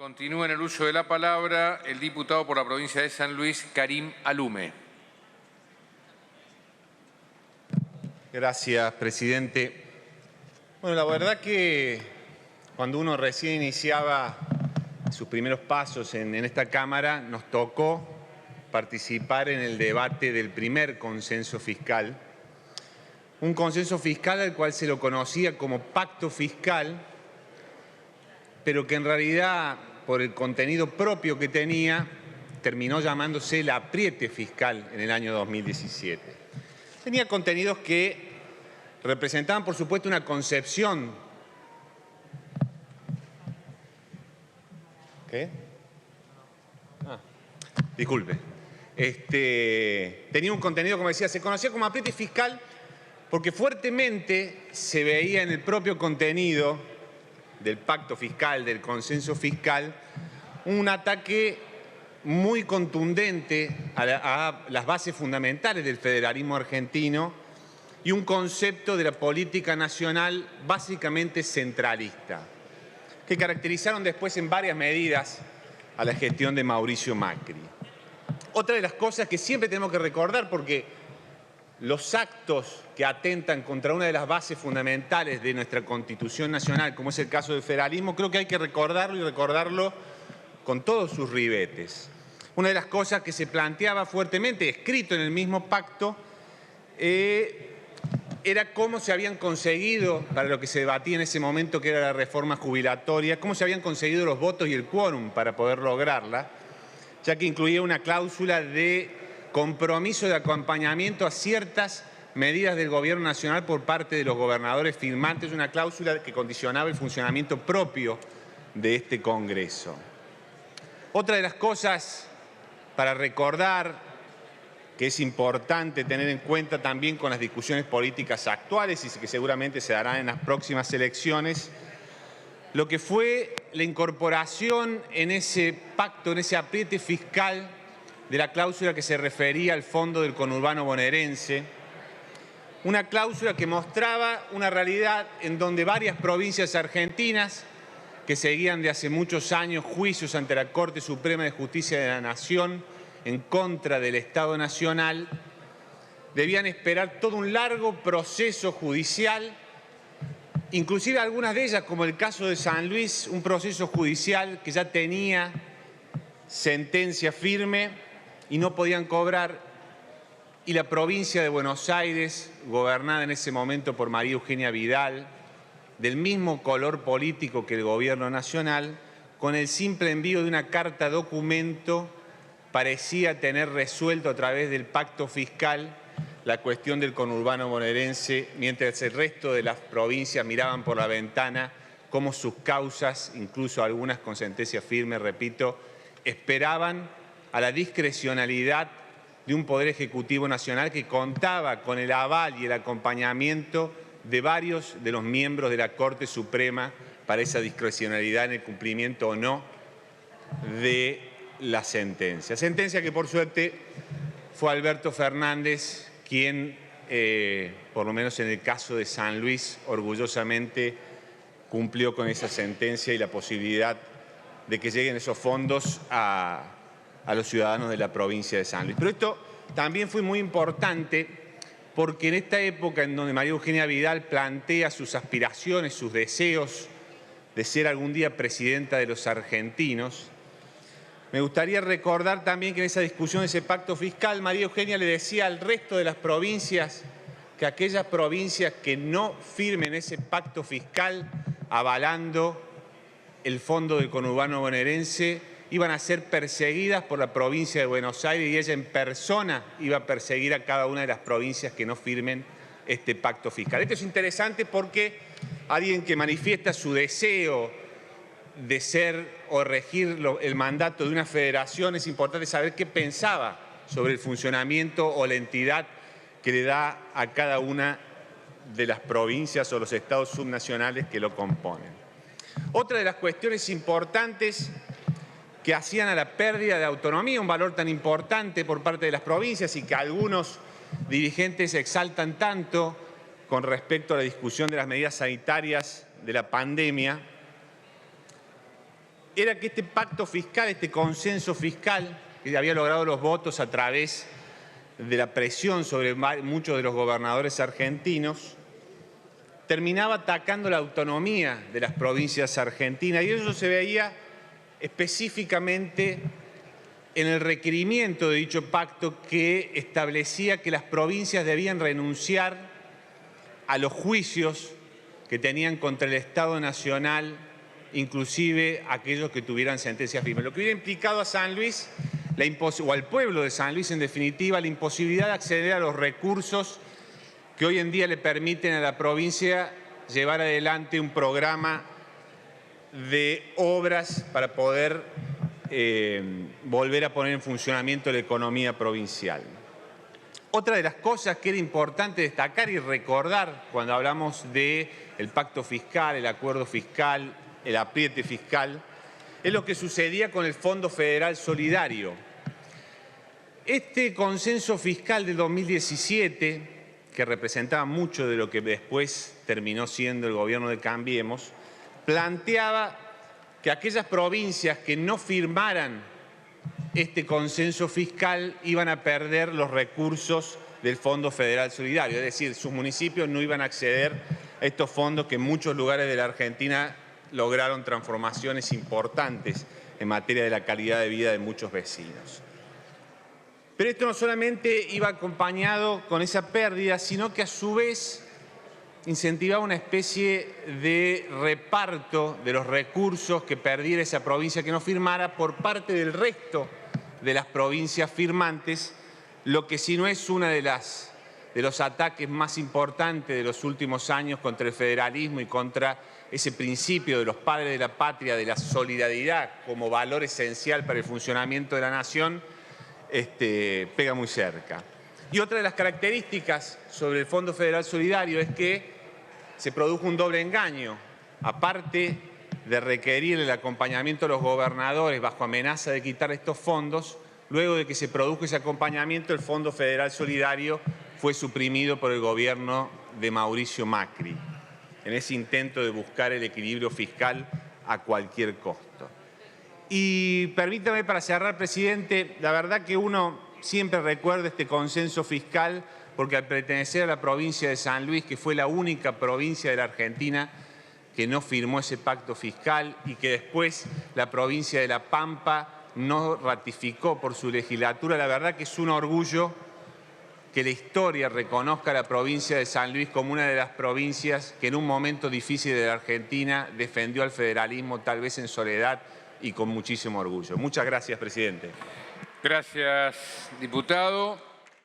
Continúa en el uso de la palabra el diputado por la provincia de San Luis, Karim Alume. Gracias, presidente. Bueno, la verdad que cuando uno recién iniciaba sus primeros pasos en esta Cámara, nos tocó participar en el debate del primer consenso fiscal. Un consenso fiscal al cual se lo conocía como pacto fiscal, pero que en realidad, por el contenido propio que tenía, terminó llamándose el apriete fiscal en el año 2017. Tenía contenidos que representaban, por supuesto, una concepción. ¿Qué? Disculpe. Tenía un contenido, como decía, se conocía como apriete fiscal porque fuertemente se veía en el propio contenido del pacto fiscal, del consenso fiscal, un ataque muy contundente a las bases fundamentales del federalismo argentino y un concepto de la política nacional básicamente centralista, que caracterizaron después en varias medidas a la gestión de Mauricio Macri. Otra de las cosas que siempre tenemos que recordar, porque los actos que atentan contra una de las bases fundamentales de nuestra Constitución Nacional, como es el caso del federalismo, creo que hay que recordarlo y recordarlo con todos sus ribetes. Una de las cosas que se planteaba fuertemente, escrito en el mismo pacto, era cómo se habían conseguido, para lo que se debatía en ese momento, que era la reforma jubilatoria, cómo se habían conseguido los votos y el quórum para poder lograrla, ya que incluía una cláusula de compromiso de acompañamiento a ciertas medidas del Gobierno Nacional por parte de los gobernadores firmantes, una cláusula que condicionaba el funcionamiento propio de este Congreso. Otra de las cosas para recordar, que es importante tener en cuenta también con las discusiones políticas actuales y que seguramente se darán en las próximas elecciones, lo que fue la incorporación en ese pacto, en ese apriete fiscal, de la cláusula que se refería al fondo del conurbano bonaerense, una cláusula que mostraba una realidad en donde varias provincias argentinas, que seguían de hace muchos años juicios ante la Corte Suprema de Justicia de la Nación en contra del Estado Nacional, debían esperar todo un largo proceso judicial, inclusive algunas de ellas, como el caso de San Luis, un proceso judicial que ya tenía sentencia firme y no podían cobrar, y la provincia de Buenos Aires, gobernada en ese momento por María Eugenia Vidal, del mismo color político que el Gobierno Nacional, con el simple envío de una carta documento, parecía tener resuelto a través del pacto fiscal la cuestión del conurbano bonaerense, mientras el resto de las provincias miraban por la ventana cómo sus causas, incluso algunas con sentencia firme, repito, esperaban a la discrecionalidad de un Poder Ejecutivo Nacional que contaba con el aval y el acompañamiento de varios de los miembros de la Corte Suprema para esa discrecionalidad en el cumplimiento o no de la sentencia. Sentencia que, por suerte, fue Alberto Fernández quien, por lo menos en el caso de San Luis, orgullosamente cumplió con esa sentencia y la posibilidad de que lleguen esos fondos a los ciudadanos de la provincia de San Luis. Pero esto también fue muy importante porque en esta época en donde María Eugenia Vidal plantea sus aspiraciones, sus deseos de ser algún día presidenta de los argentinos, me gustaría recordar también que en esa discusión de ese pacto fiscal, María Eugenia le decía al resto de las provincias que aquellas provincias que no firmen ese pacto fiscal avalando el fondo del conurbano bonaerense iban a ser perseguidas por la provincia de Buenos Aires y ella en persona iba a perseguir a cada una de las provincias que no firmen este pacto fiscal. Esto es interesante porque alguien que manifiesta su deseo de ser o regir el mandato de una federación, es importante saber qué pensaba sobre el funcionamiento o la entidad que le da a cada una de las provincias o los estados subnacionales que lo componen. Otra de las cuestiones importantes que hacían a la pérdida de autonomía, un valor tan importante por parte de las provincias y que algunos dirigentes exaltan tanto con respecto a la discusión de las medidas sanitarias de la pandemia, era que este pacto fiscal, este consenso fiscal, que había logrado los votos a través de la presión sobre muchos de los gobernadores argentinos, terminaba atacando la autonomía de las provincias argentinas, y eso se veía específicamente en el requerimiento de dicho pacto, que establecía que las provincias debían renunciar a los juicios que tenían contra el Estado Nacional, inclusive aquellos que tuvieran sentencia firme. Lo que hubiera implicado a San Luis, o al pueblo de San Luis en definitiva, la imposibilidad de acceder a los recursos que hoy en día le permiten a la provincia llevar adelante un programa de obras para poder volver a poner en funcionamiento la economía provincial. Otra de las cosas que era importante destacar y recordar cuando hablamos del pacto fiscal, el acuerdo fiscal, el apriete fiscal, es lo que sucedía con el Fondo Federal Solidario. Este consenso fiscal de 2017, que representaba mucho de lo que después terminó siendo el gobierno de Cambiemos, planteaba que aquellas provincias que no firmaran este consenso fiscal iban a perder los recursos del Fondo Federal Solidario, es decir, sus municipios no iban a acceder a estos fondos que en muchos lugares de la Argentina lograron transformaciones importantes en materia de la calidad de vida de muchos vecinos. Pero esto no solamente iba acompañado con esa pérdida, sino que a su vez incentivaba una especie de reparto de los recursos que perdiera esa provincia que no firmara por parte del resto de las provincias firmantes, lo que si no es uno de los ataques más importantes de los últimos años contra el federalismo y contra ese principio de los padres de la patria, de la solidaridad como valor esencial para el funcionamiento de la nación, pega muy cerca. Y otra de las características sobre el Fondo Federal Solidario es que se produjo un doble engaño. Aparte de requerir el acompañamiento de los gobernadores bajo amenaza de quitar estos fondos, luego de que se produjo ese acompañamiento, el Fondo Federal Solidario fue suprimido por el gobierno de Mauricio Macri, en ese intento de buscar el equilibrio fiscal a cualquier costo. Y permítame, para cerrar, presidente, la verdad que uno siempre recuerda este consenso fiscal porque al pertenecer a la provincia de San Luis, que fue la única provincia de la Argentina que no firmó ese pacto fiscal y que después la provincia de La Pampa no ratificó por su legislatura, la verdad que es un orgullo que la historia reconozca a la provincia de San Luis como una de las provincias que en un momento difícil de la Argentina defendió al federalismo, tal vez en soledad y con muchísimo orgullo. Muchas gracias, presidente. Gracias, diputado.